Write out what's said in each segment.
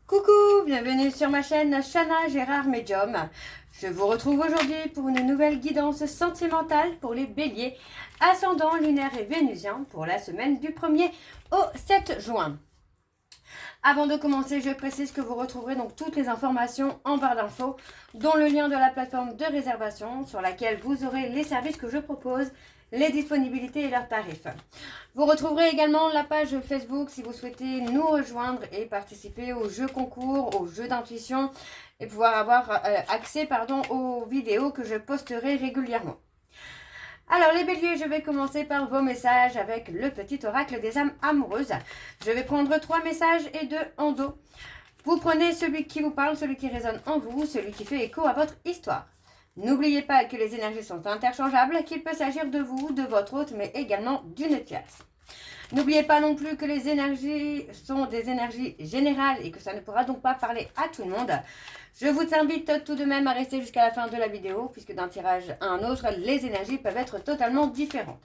Coucou, bienvenue sur ma chaîne Chana Gérard Medium. Je vous retrouve aujourd'hui pour une nouvelle guidance sentimentale pour les béliers, ascendant lunaire et vénusien pour la semaine du 1er au 7 juin. Avant de commencer, je précise que vous retrouverez donc toutes les informations en barre d'infos, dont le lien de la plateforme de réservation sur laquelle vous aurez les services que je propose, les disponibilités et leurs tarifs. Vous retrouverez également la page Facebook si vous souhaitez nous rejoindre et participer aux jeux concours, aux jeux d'intuition et pouvoir avoir accès aux vidéos que je posterai régulièrement. Alors les béliers, je vais commencer par vos messages avec le petit oracle des âmes amoureuses. Je vais prendre 3 messages et 2 en dos. Vous prenez celui qui vous parle, celui qui résonne en vous, celui qui fait écho à votre histoire. N'oubliez pas que les énergies sont interchangeables, qu'il peut s'agir de vous, de votre hôte, mais également d'une pièce. N'oubliez pas non plus que les énergies sont des énergies générales et que ça ne pourra donc pas parler à tout le monde. Je vous invite tout de même à rester jusqu'à la fin de la vidéo, puisque d'un tirage à un autre, les énergies peuvent être totalement différentes.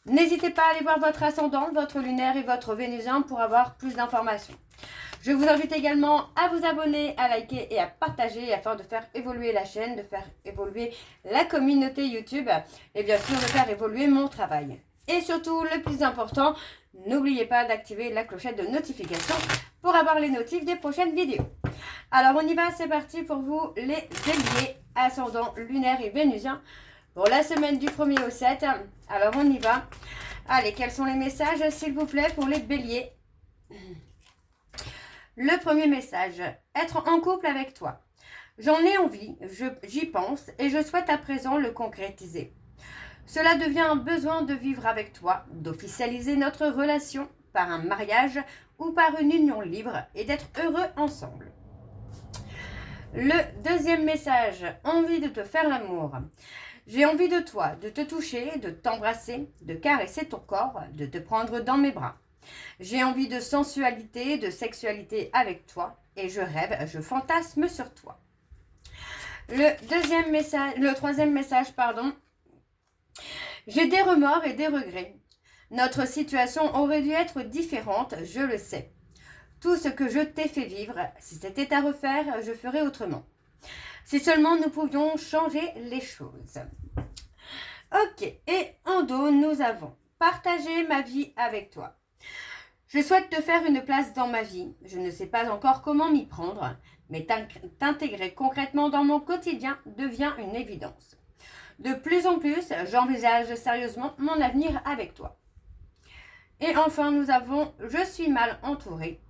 N'hésitez pas à aller voir votre ascendant, votre lunaire et votre vénusien pour avoir plus d'informations. Je vous invite également à vous abonner, à liker et à partager afin de faire évoluer la chaîne, de faire évoluer la communauté YouTube et bien sûr de faire évoluer mon travail. Et surtout, le plus important, n'oubliez pas d'activer la clochette de notification pour avoir les notifs des prochaines vidéos. Alors on y va, c'est parti pour vous les béliers, ascendant lunaire et vénusien pour la semaine du 1er au 7. Alors on y va. Allez, quels sont les messages s'il vous plaît pour les béliers? Le premier message, être en couple avec toi. J'en ai envie, j'y pense et je souhaite à présent le concrétiser. Cela devient un besoin de vivre avec toi, d'officialiser notre relation par un mariage ou par une union libre et d'être heureux ensemble. Le deuxième message, envie de te faire l'amour. J'ai envie de toi, de te toucher, de t'embrasser, de caresser ton corps, de te prendre dans mes bras. J'ai envie de sensualité, de sexualité avec toi et je rêve, je fantasme sur toi. Le troisième message, j'ai des remords et des regrets. Notre situation aurait dû être différente, je le sais. Tout ce que je t'ai fait vivre, si c'était à refaire, je ferais autrement. Si seulement nous pouvions changer les choses. Ok, et en dos, nous avons partagé ma vie avec toi. Je souhaite te faire une place dans ma vie. Je ne sais pas encore comment m'y prendre, mais t'intégrer concrètement dans mon quotidien devient une évidence. De plus en plus, j'envisage sérieusement mon avenir avec toi. Et enfin, nous avons « Je suis mal entourée ».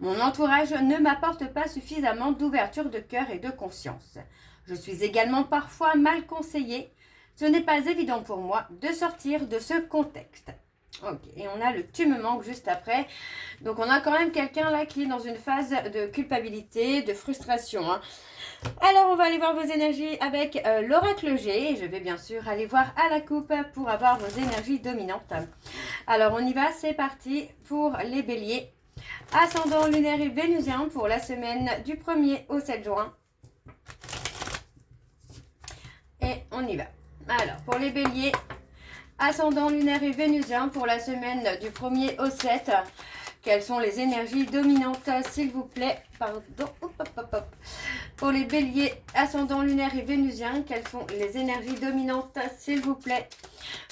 Mon entourage ne m'apporte pas suffisamment d'ouverture de cœur et de conscience. Je suis également parfois mal conseillée. Ce n'est pas évident pour moi de sortir de ce contexte. Ok, et on a le « tu me manques » juste après. Donc on a quand même quelqu'un là qui est dans une phase de culpabilité, de frustration. Alors on va aller voir vos énergies avec l'oracle G. Je vais bien sûr aller voir à la coupe pour avoir vos énergies dominantes. Alors on y va, c'est parti pour les béliers. Ascendant lunaire et vénusien pour la semaine du 1er au 7 juin. Et on y va. Alors pour les béliers, ascendant lunaire et vénusien pour la semaine du 1er au 7. Quelles sont les énergies dominantes, s'il vous plaît? Pardon. Pour les béliers, ascendant lunaire et vénusien, quelles sont les énergies dominantes, s'il vous plaît?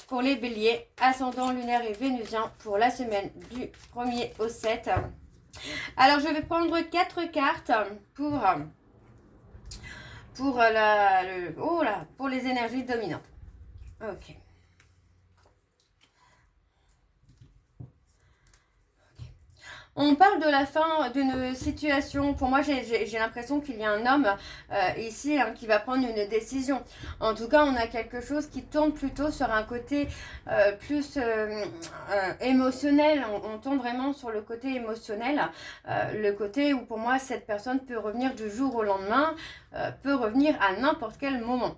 Pour les béliers, ascendant lunaire et vénusien pour la semaine du 1er au 7. Alors, je vais prendre 4 cartes pour les énergies dominantes. Ok. On parle de la fin d'une situation. Pour moi, j'ai l'impression qu'il y a un homme ici qui va prendre une décision. En tout cas, on a quelque chose qui tourne plutôt sur un côté plus émotionnel. On tourne vraiment sur le côté émotionnel. Le côté où pour moi, cette personne peut revenir du jour au lendemain, peut revenir à n'importe quel moment.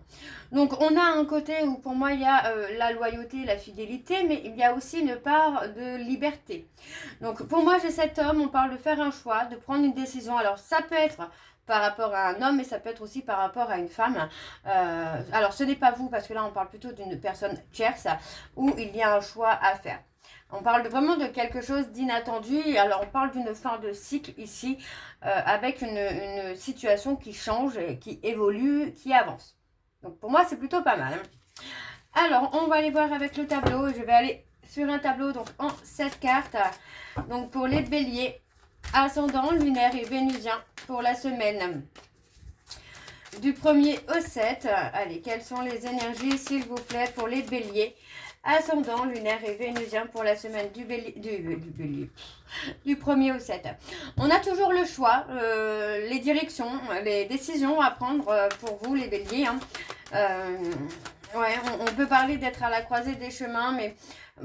Donc, on a un côté où pour moi, il y a la loyauté, la fidélité, mais il y a aussi une part de liberté. Donc, pour moi, j'ai cet homme, on parle de faire un choix, de prendre une décision. Alors, ça peut être par rapport à un homme, mais ça peut être aussi par rapport à une femme. Alors, ce n'est pas vous, parce que là, on parle plutôt d'une personne tierce, où il y a un choix à faire. On parle vraiment de quelque chose d'inattendu. Alors, on parle d'une fin de cycle ici, avec une situation qui change, qui évolue, qui avance. Donc, pour moi, c'est plutôt pas mal. Alors, on va aller voir avec le tableau. Je vais aller sur un tableau donc en 7 cartes. Donc, pour les béliers, ascendant, lunaire et vénusien pour la semaine du 1er au 7. Allez, quelles sont les énergies, s'il vous plaît, pour les béliers, ascendant, lunaire et vénusien pour la semaine du bélier, du 1er au 7. On a toujours le choix, les directions, les décisions à prendre pour vous, les béliers. Hein. Ouais, on peut parler d'être à la croisée des chemins, mais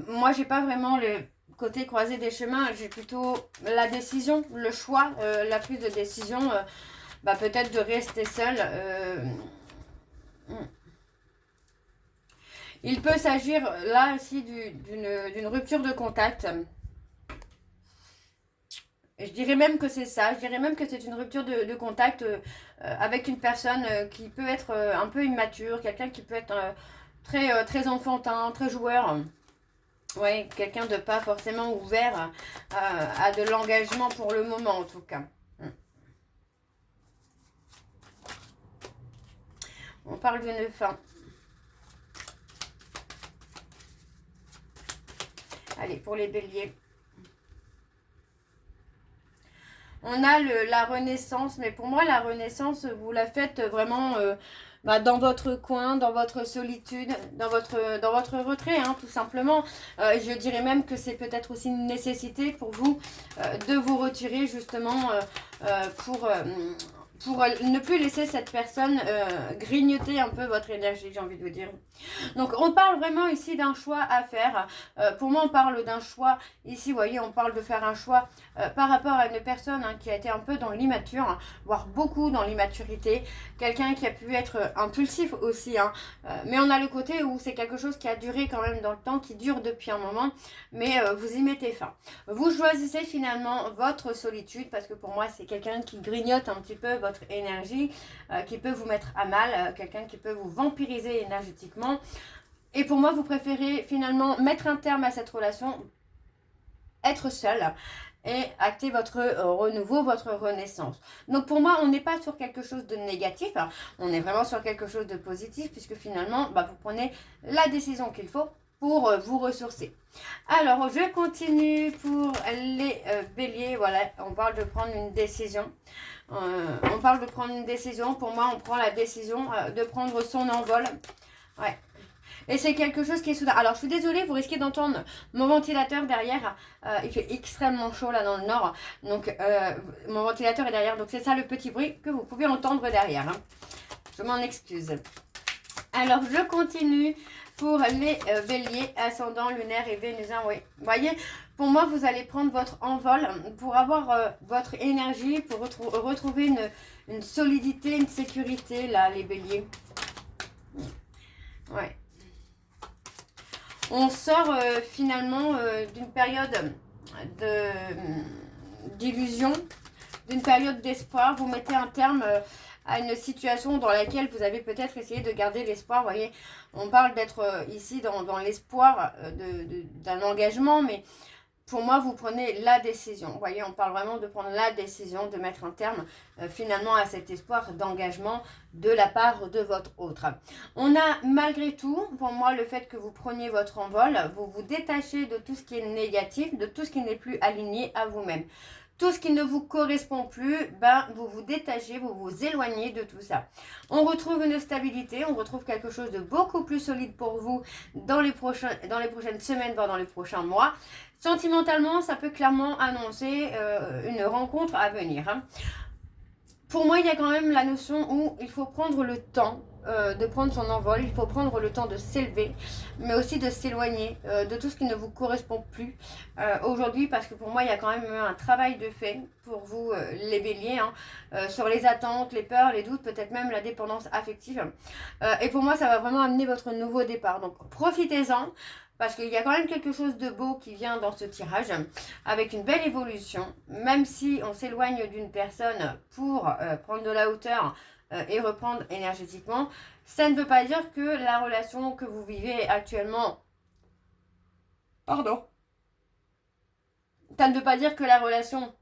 moi, j'ai pas vraiment le côté croisée des chemins. J'ai plutôt la décision, le choix, la prise de décision, bah, peut-être de rester seul. Il peut s'agir là aussi d'une rupture de contact. Je dirais même que c'est ça. Je dirais même que c'est une rupture de contact avec une personne qui peut être un peu immature, quelqu'un qui peut être très enfantin, très joueur. Ouais, quelqu'un de pas forcément ouvert à de l'engagement pour le moment en tout cas. On parle d'une fin. Allez, pour les béliers. On a la renaissance, mais pour moi, la renaissance, vous la faites vraiment dans votre coin, dans votre solitude, dans votre retrait, hein, tout simplement. Je dirais même que c'est peut-être aussi une nécessité pour vous de vous retirer justement pour ne plus laisser cette personne grignoter un peu votre énergie, j'ai envie de vous dire. Donc, on parle vraiment ici d'un choix à faire. Pour moi, on parle d'un choix. Ici, vous voyez, on parle de faire un choix par rapport à une personne hein, qui a été un peu dans l'immature, hein, voire beaucoup dans l'immaturité. Quelqu'un qui a pu être impulsif aussi. Hein. Mais on a le côté où c'est quelque chose qui a duré quand même dans le temps, qui dure depuis un moment. Mais vous y mettez fin. Vous choisissez finalement votre solitude parce que pour moi, c'est quelqu'un qui grignote un petit peu votre énergie, qui peut vous mettre à mal, quelqu'un qui peut vous vampiriser énergétiquement. Et pour moi, vous préférez finalement mettre un terme à cette relation, être seul et acter votre renouveau, votre renaissance. Donc pour moi, on n'est pas sur quelque chose de négatif, hein. On est vraiment sur quelque chose de positif puisque finalement, vous prenez la décision qu'il faut pour vous ressourcer. Alors, je continue pour les béliers. Voilà, on parle de prendre une décision. On parle de prendre une décision. Pour moi, on prend la décision de prendre son envol. Ouais. Et c'est quelque chose qui est soudain. Alors, je suis désolée, vous risquez d'entendre mon ventilateur derrière. Il fait extrêmement chaud là dans le nord. Donc, mon ventilateur est derrière. Donc, c'est ça le petit bruit que vous pouvez entendre derrière. Hein. Je m'en excuse. Alors, je continue pour les béliers, ascendant, lunaire et vénusien. Oui, vous voyez, pour moi, vous allez prendre votre envol pour avoir votre énergie, pour retrouver une solidité, une sécurité, là, les béliers. Ouais. On sort finalement d'une période d'illusion, d'une période d'espoir. Vous mettez un terme à une situation dans laquelle vous avez peut-être essayé de garder l'espoir. Vous voyez, on parle d'être ici dans l'espoir d'un engagement, mais pour moi, vous prenez la décision. Vous voyez, on parle vraiment de prendre la décision, de mettre un terme finalement à cet espoir d'engagement de la part de votre autre. On a malgré tout, pour moi, le fait que vous preniez votre envol, vous vous détachez de tout ce qui est négatif, de tout ce qui n'est plus aligné à vous-même. Tout ce qui ne vous correspond plus, vous vous détachez, vous vous éloignez de tout ça. On retrouve une stabilité, on retrouve quelque chose de beaucoup plus solide pour vous dans les prochaines semaines, voire dans les prochains mois. Sentimentalement, ça peut clairement annoncer une rencontre à venir. Hein. Pour moi, il y a quand même la notion où il faut prendre le temps de prendre son envol, il faut prendre le temps de s'élever, mais aussi de s'éloigner de tout ce qui ne vous correspond plus aujourd'hui, parce que pour moi, il y a quand même un travail de fait pour vous, les béliers, hein, sur les attentes, les peurs, les doutes, peut-être même la dépendance affective. Et pour moi, ça va vraiment amener votre nouveau départ. Donc, profitez-en. Parce qu'il y a quand même quelque chose de beau qui vient dans ce tirage, avec une belle évolution. Même si on s'éloigne d'une personne pour prendre de la hauteur et reprendre énergétiquement, ça ne veut pas dire que la relation que vous vivez actuellement... Pardon. Ça ne veut pas dire que la relation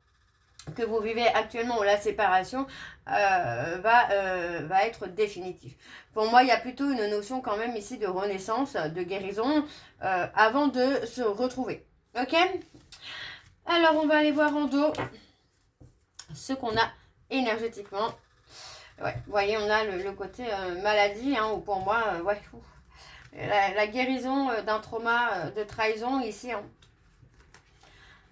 que vous vivez actuellement ou la séparation va être définitive. Pour moi, il y a plutôt une notion quand même ici de renaissance, de guérison, avant de se retrouver. Ok? Alors, on va aller voir en dos ce qu'on a énergétiquement. Ouais, vous voyez, on a le côté maladie, hein, ou pour moi, ouais, la guérison d'un trauma de trahison ici. Hein.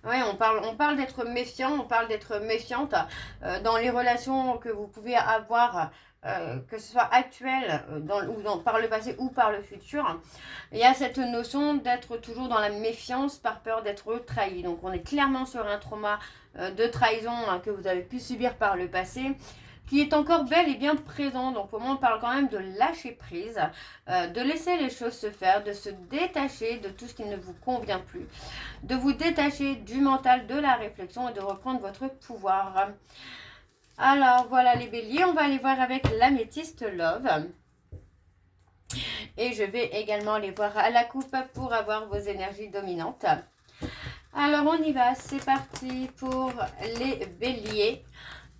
Ouais, on parle d'être méfiant, on parle d'être méfiante dans les relations que vous pouvez avoir, que ce soit actuelles par le passé ou par le futur. Il y a cette notion d'être toujours dans la méfiance par peur d'être trahi. Donc on est clairement sur un trauma de trahison hein, que vous avez pu subir par le passé, qui est encore bel et bien présent. Donc pour moi, on parle quand même de lâcher prise, de laisser les choses se faire, de se détacher de tout ce qui ne vous convient plus, de vous détacher du mental, de la réflexion et de reprendre votre pouvoir. Alors voilà les béliers, on va aller voir avec l'améthyste Love. Et je vais également aller voir à la coupe pour avoir vos énergies dominantes. Alors on y va, c'est parti pour les béliers.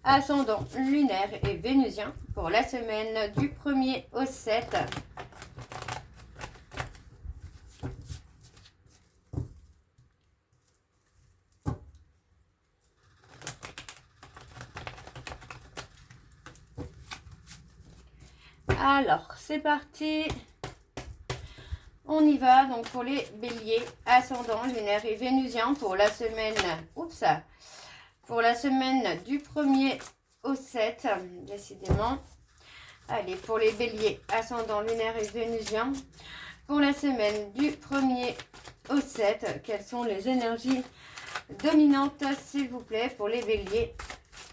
Ascendant lunaire et vénusien pour la semaine du 1er au 7. Alors, c'est parti. On y va donc pour les béliers, ascendant lunaire et vénusien pour la semaine. Oups. Pour la semaine du 1er au 7, décidément. Allez, pour les béliers, ascendant lunaire et vénusien. Pour la semaine du 1er au 7, quelles sont les énergies dominantes, s'il vous plaît, pour les béliers,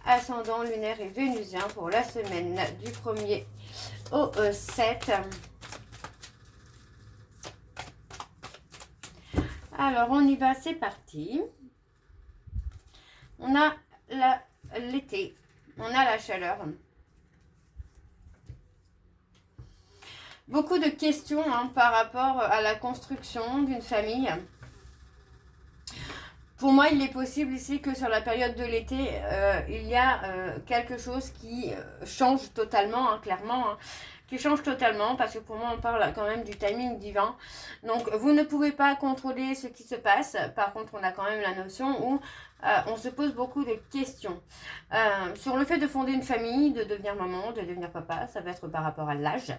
ascendant lunaire et vénusien. Pour la semaine du 1er au 7. Alors, on y va, c'est parti. On a l'été, on a la chaleur. Beaucoup de questions hein, par rapport à la construction d'une famille. Pour moi, il est possible ici que sur la période de l'été, il y a quelque chose qui change totalement, hein, clairement. Hein, qui change totalement parce que pour moi, on parle quand même du timing divin. Donc, vous ne pouvez pas contrôler ce qui se passe. Par contre, on a quand même la notion où on se pose beaucoup de questions. Sur le fait de fonder une famille, de devenir maman, de devenir papa, ça va être par rapport à l'âge,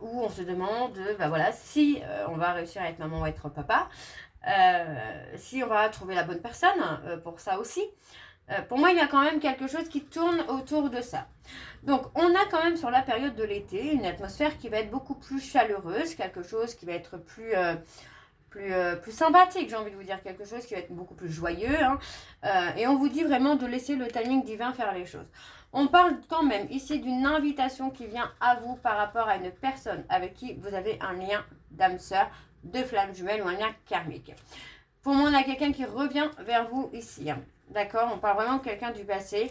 où on se demande, bah voilà, si on va réussir à être maman ou être papa. Si on va trouver la bonne personne pour ça aussi. Pour moi, il y a quand même quelque chose qui tourne autour de ça. Donc, on a quand même sur la période de l'été une atmosphère qui va être beaucoup plus chaleureuse, quelque chose qui va être plus sympathique, j'ai envie de vous dire, quelque chose qui va être beaucoup plus joyeux. Hein. Et on vous dit vraiment de laisser le timing divin faire les choses. On parle quand même ici d'une invitation qui vient à vous par rapport à une personne avec qui vous avez un lien d'âme sœur, de flamme jumelle ou un lien karmique. Pour moi, on a quelqu'un qui revient vers vous ici. Hein. D'accord? On parle vraiment de quelqu'un du passé.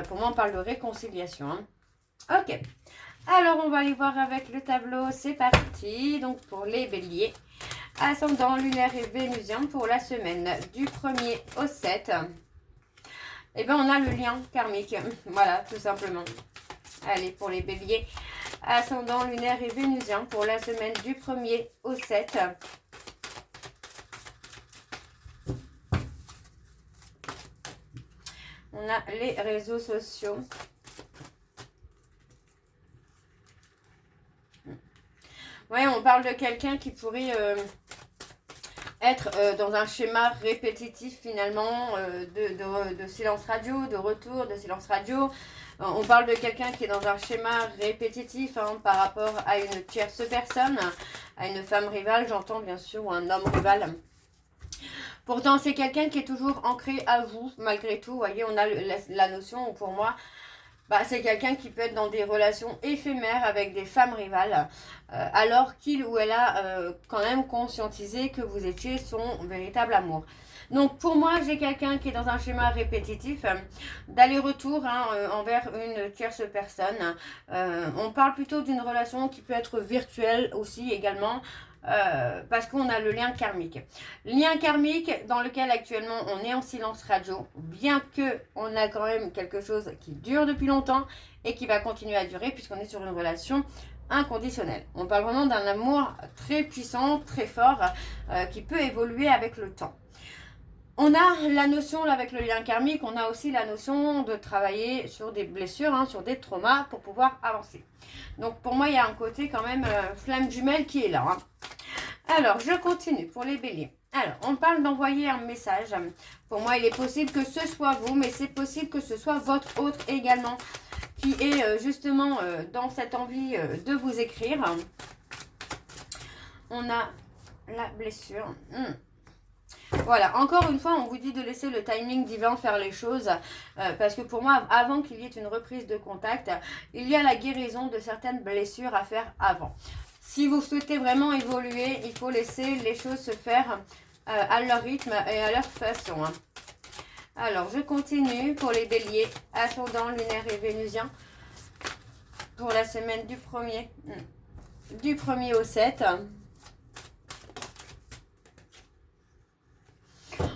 Pour moi, on parle de réconciliation. Hein. Ok. Alors, on va aller voir avec le tableau. C'est parti. Donc, pour les béliers, ascendant lunaire et vénusien pour la semaine du 1er au 7. Eh bien, on a le lien karmique. Voilà, tout simplement. Allez, pour les béliers, ascendant lunaire et vénusien pour la semaine du 1er au 7. On a les réseaux sociaux. Oui, on parle de quelqu'un qui pourrait être dans un schéma répétitif finalement de silence radio, de retour de silence radio. On parle de quelqu'un qui est dans un schéma répétitif hein, par rapport à une tierce personne, à une femme rivale, j'entends bien sûr, ou un homme rival. Pourtant, c'est quelqu'un qui est toujours ancré à vous, malgré tout. Vous voyez, on a la notion où pour moi, bah, c'est quelqu'un qui peut être dans des relations éphémères avec des femmes rivales, alors qu'il ou elle a quand même conscientisé que vous étiez son véritable amour. Donc pour moi, j'ai quelqu'un qui est dans un schéma répétitif, d'aller-retour hein, envers une tierce personne. On parle plutôt d'une relation qui peut être virtuelle aussi également. parce qu'on a le lien karmique. Lien karmique dans lequel actuellement on est en silence radio, bien que on a quand même quelque chose qui dure depuis longtemps et qui va continuer à durer puisqu'on est sur une relation inconditionnelle. On parle vraiment d'un amour très puissant, très fort, qui peut évoluer avec le temps. On a la notion, là, avec le lien karmique, on a aussi la notion de travailler sur des blessures, hein, sur des traumas pour pouvoir avancer. Donc pour moi, il y a un côté quand même flamme jumelle qui est là. Hein. Alors, je continue pour les béliers. Alors, on parle d'envoyer un message. Pour moi, il est possible que ce soit vous, mais c'est possible que ce soit votre autre également qui est justement dans cette envie de vous écrire. On a la blessure. Voilà, encore une fois, on vous dit de laisser le timing divin faire les choses, parce que pour moi, avant qu'il y ait une reprise de contact, il y a la guérison de certaines blessures à faire avant. Si vous souhaitez vraiment évoluer, il faut laisser les choses se faire à leur rythme et à leur façon. Hein. Alors, je continue pour les béliers, ascendant, lunaire et vénusien, pour la semaine du 1er au 7.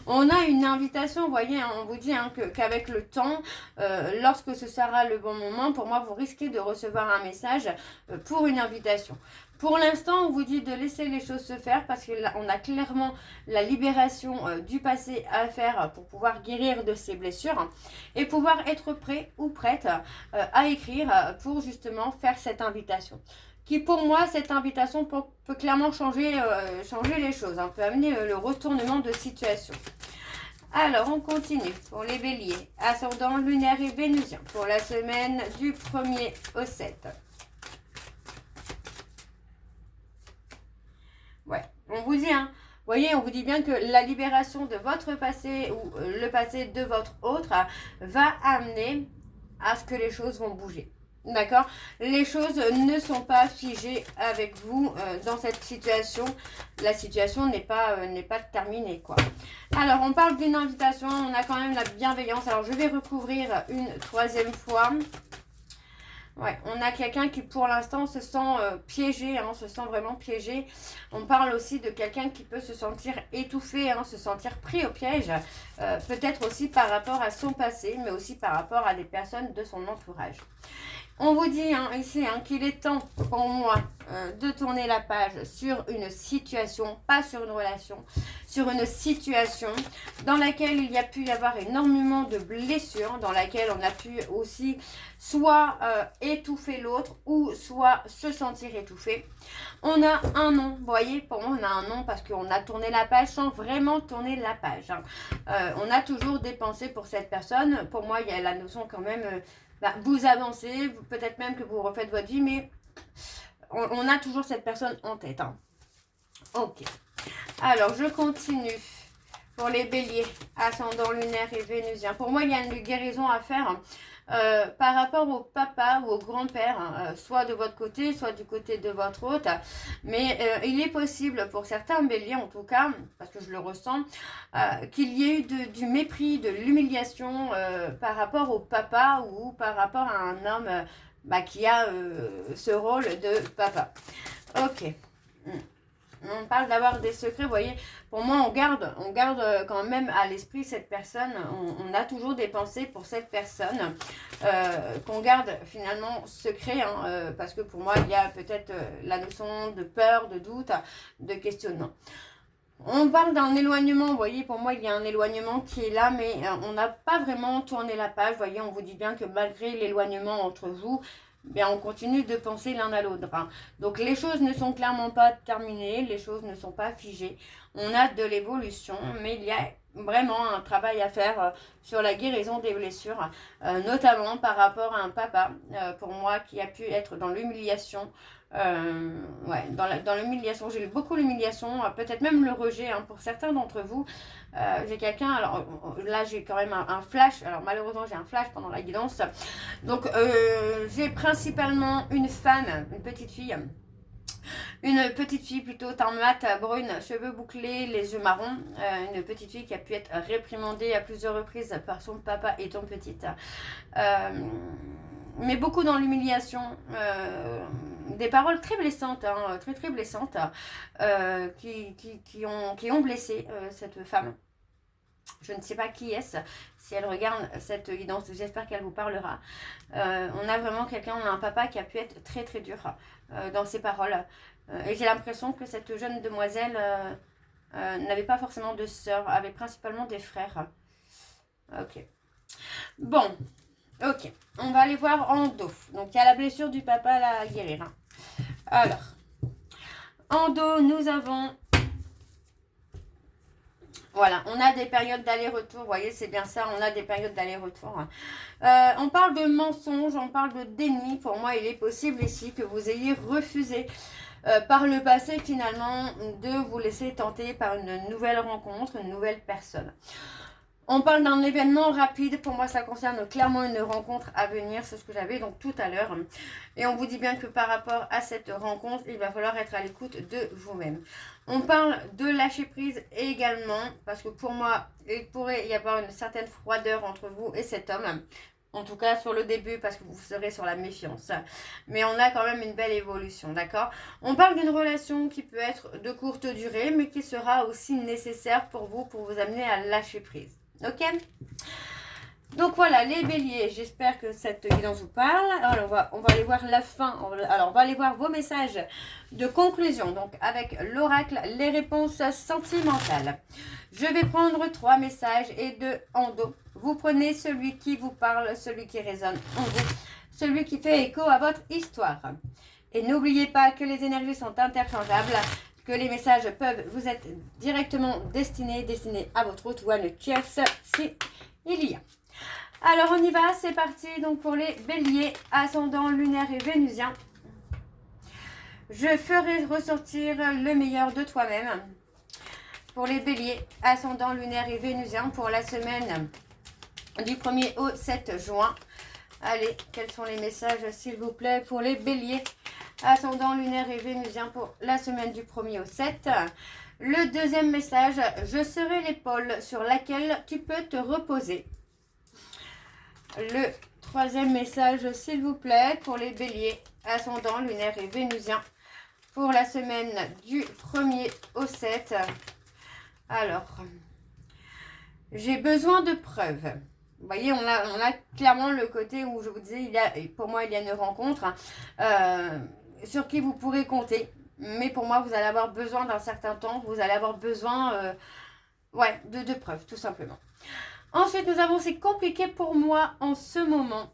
On a une invitation, vous voyez, hein, on vous dit hein, qu'avec le temps, lorsque ce sera le bon moment, pour moi, vous risquez de recevoir un message pour une invitation. Pour l'instant, on vous dit de laisser les choses se faire parce qu'on a clairement la libération du passé à faire pour pouvoir guérir de ces blessures et pouvoir être prêt ou prête à écrire pour justement faire cette invitation. Qui pour moi, cette invitation peut clairement changer les choses, hein, peut amener le retournement de situation. Alors, on continue pour les béliers, ascendant, lunaire et vénusien, pour la semaine du 1er au 7. Ouais, on vous dit, hein, vous voyez, on vous dit bien que la libération de votre passé ou le passé de votre autre va amener à ce que les choses vont bouger. D'accord? Les choses ne sont pas figées avec vous dans cette situation. La situation n'est pas terminée, quoi. Alors, on parle d'une invitation. On a quand même la bienveillance. Alors, je vais recouvrir une troisième fois. Ouais, on a quelqu'un qui pour l'instant se sent piégé, hein, se sent vraiment piégé. On parle aussi de quelqu'un qui peut se sentir étouffé, hein, se sentir pris au piège. Peut-être aussi par rapport à son passé, mais aussi par rapport à des personnes de son entourage. On vous dit hein, ici hein, qu'il est temps pour moi de tourner la page sur une situation, pas sur une relation, sur une situation dans laquelle il y a pu y avoir énormément de blessures, dans laquelle on a pu aussi soit étouffer l'autre ou soit se sentir étouffé. On a un nom, vous voyez, pour moi on a un nom parce qu'on a tourné la page sans vraiment tourner la page. Hein. On a toujours des pensées pour cette personne. Pour moi, il y a la notion quand même... vous avancez, peut-être même que vous refaites votre vie, mais on a toujours cette personne en tête. Hein. Ok. Alors, je continue pour les béliers, ascendant, lunaire et vénusien. Pour moi, il y a une guérison à faire par rapport au papa ou au grand-père, hein, soit de votre côté, soit du côté de votre hôte. Mais il est possible pour certains béliers, en tout cas, parce que je le ressens, qu'il y ait eu du mépris, de l'humiliation par rapport au papa ou par rapport à un homme qui a ce rôle de papa. Ok. On parle d'avoir des secrets, vous voyez, pour moi on garde quand même à l'esprit cette personne, on a toujours des pensées pour cette personne qu'on garde finalement secret, hein, parce que pour moi il y a peut-être la notion de peur, de doute, de questionnement. On parle d'un éloignement, vous voyez, pour moi il y a un éloignement qui est là, mais on n'a pas vraiment tourné la page, vous voyez, on vous dit bien que malgré l'éloignement entre vous, bien, on continue de penser l'un à l'autre. Hein. Donc les choses ne sont clairement pas terminées, les choses ne sont pas figées. On a de l'évolution, mais il y a vraiment un travail à faire sur la guérison des blessures, notamment par rapport à un papa, pour moi, qui a pu être dans l'humiliation. Ouais, dans l'humiliation, j'ai eu beaucoup l'humiliation, peut-être même le rejet hein, pour certains d'entre vous. J'ai quelqu'un, alors là j'ai quand même un flash, alors malheureusement j'ai un flash pendant la guidance. Donc j'ai principalement une femme, une petite fille plutôt, teint mat, brune, cheveux bouclés, les yeux marrons. Une petite fille qui a pu être réprimandée à plusieurs reprises par son papa étant petite. Mais beaucoup dans l'humiliation. des paroles très blessantes, hein, très très blessantes, qui ont blessé cette femme. Je ne sais pas qui est-ce. Si elle regarde cette guidance, j'espère qu'elle vous parlera. On a vraiment quelqu'un, on a un papa qui a pu être très très dur dans ses paroles. Et j'ai l'impression que cette jeune demoiselle n'avait pas forcément de sœur, avait principalement des frères. Ok. Bon, ok. On va aller voir en dos. Donc il y a la blessure du papa là, à guérir. Hein. Alors, en dos, nous avons... Voilà, on a des périodes d'aller-retour, vous voyez, c'est bien ça, on a des périodes d'aller-retour. On parle de mensonge, on parle de déni. Pour moi, il est possible ici que vous ayez refusé par le passé, finalement, de vous laisser tenter par une nouvelle rencontre, une nouvelle personne. On parle d'un événement rapide. Pour moi, ça concerne clairement une rencontre à venir. C'est ce que j'avais donc tout à l'heure. Et on vous dit bien que par rapport à cette rencontre, il va falloir être à l'écoute de vous-même. On parle de lâcher prise également. Parce que pour moi, il pourrait y avoir une certaine froideur entre vous et cet homme. En tout cas, sur le début, parce que vous serez sur la méfiance. Mais on a quand même une belle évolution, d'accord? On parle d'une relation qui peut être de courte durée, mais qui sera aussi nécessaire pour vous amener à lâcher prise. Ok, donc voilà les béliers, j'espère que cette guidance vous parle. Alors on va aller voir la fin. Alors on va aller voir vos messages de conclusion. Donc avec l'oracle, les réponses sentimentales. Je vais prendre 3 messages et 2 en dos. Vous prenez celui qui vous parle, celui qui résonne en vous, celui qui fait écho à votre histoire. Et n'oubliez pas que les énergies sont interchangeables, que les messages peuvent vous être directement destinés à votre route ou à une tierce si il y a. Alors on y va, c'est parti donc pour les béliers, ascendant lunaire et vénusien. Je ferai ressortir le meilleur de toi-même. Pour les béliers, ascendant lunaire et vénusien pour la semaine du 1er au 7 juin. Allez, quels sont les messages s'il vous plaît pour les béliers, ascendant lunaire et vénusien pour la semaine du 1er au 7. Le deuxième message, je serai l'épaule sur laquelle tu peux te reposer. Le troisième message, s'il vous plaît, pour les béliers, ascendant lunaire et vénusien pour la semaine du 1er au 7. Alors, j'ai besoin de preuves. Vous voyez, on a clairement le côté où je vous disais, pour moi, il y a une rencontre sur qui vous pourrez compter. Mais pour moi, vous allez avoir besoin d'un certain temps. Vous allez avoir besoin de preuves, tout simplement. Ensuite, nous avons, c'est compliqué pour moi en ce moment.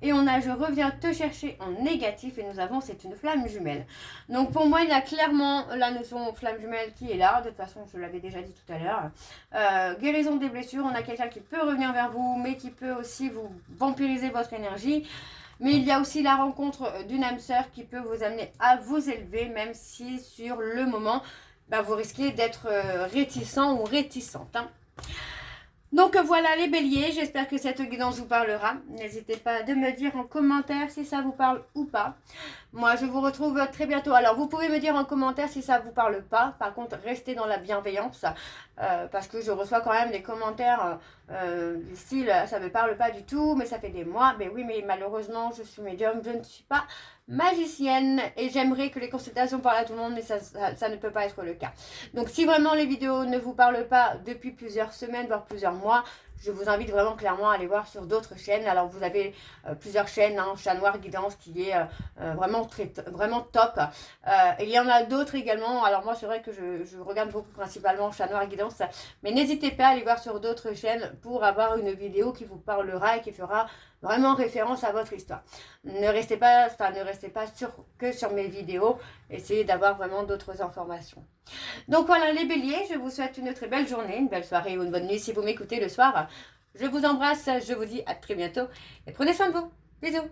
Et on a, je reviens te chercher en négatif. Et nous avons, c'est une flamme jumelle. Donc pour moi, il y a clairement la notion flamme jumelle qui est là. De toute façon, je l'avais déjà dit tout à l'heure. Guérison des blessures. On a quelqu'un qui peut revenir vers vous, mais qui peut aussi vous vampiriser votre énergie. Mais il y a aussi la rencontre d'une âme sœur qui peut vous amener à vous élever, même si sur le moment, vous risquez d'être réticent ou réticente. Hein. Donc voilà les béliers, j'espère que cette guidance vous parlera. N'hésitez pas de me dire en commentaire si ça vous parle ou pas. Moi je vous retrouve très bientôt. Alors vous pouvez me dire en commentaire si ça vous parle pas. Par contre restez dans la bienveillance parce que je reçois quand même des commentaires du style ça me parle pas du tout mais ça fait des mois. Mais oui mais malheureusement je suis médium, je ne suis pas magicienne et j'aimerais que les consultations parlent à tout le monde mais ça ne peut pas être le cas. Donc si vraiment les vidéos ne vous parlent pas depuis plusieurs semaines voire plusieurs mois, je vous invite vraiment clairement à aller voir sur d'autres chaînes. Alors vous avez plusieurs chaînes, hein, Chat Noir Guidance qui est vraiment top. Il y en a d'autres également. Alors moi c'est vrai que je regarde beaucoup principalement Chat Noir Guidance. Mais n'hésitez pas à aller voir sur d'autres chaînes pour avoir une vidéo qui vous parlera et qui fera vraiment référence à votre histoire. Ne restez pas que sur mes vidéos. Essayez d'avoir vraiment d'autres informations. Donc voilà les béliers, je vous souhaite une très belle journée, une belle soirée ou une bonne nuit si vous m'écoutez le soir. Je vous embrasse, je vous dis à très bientôt et prenez soin de vous. Bisous.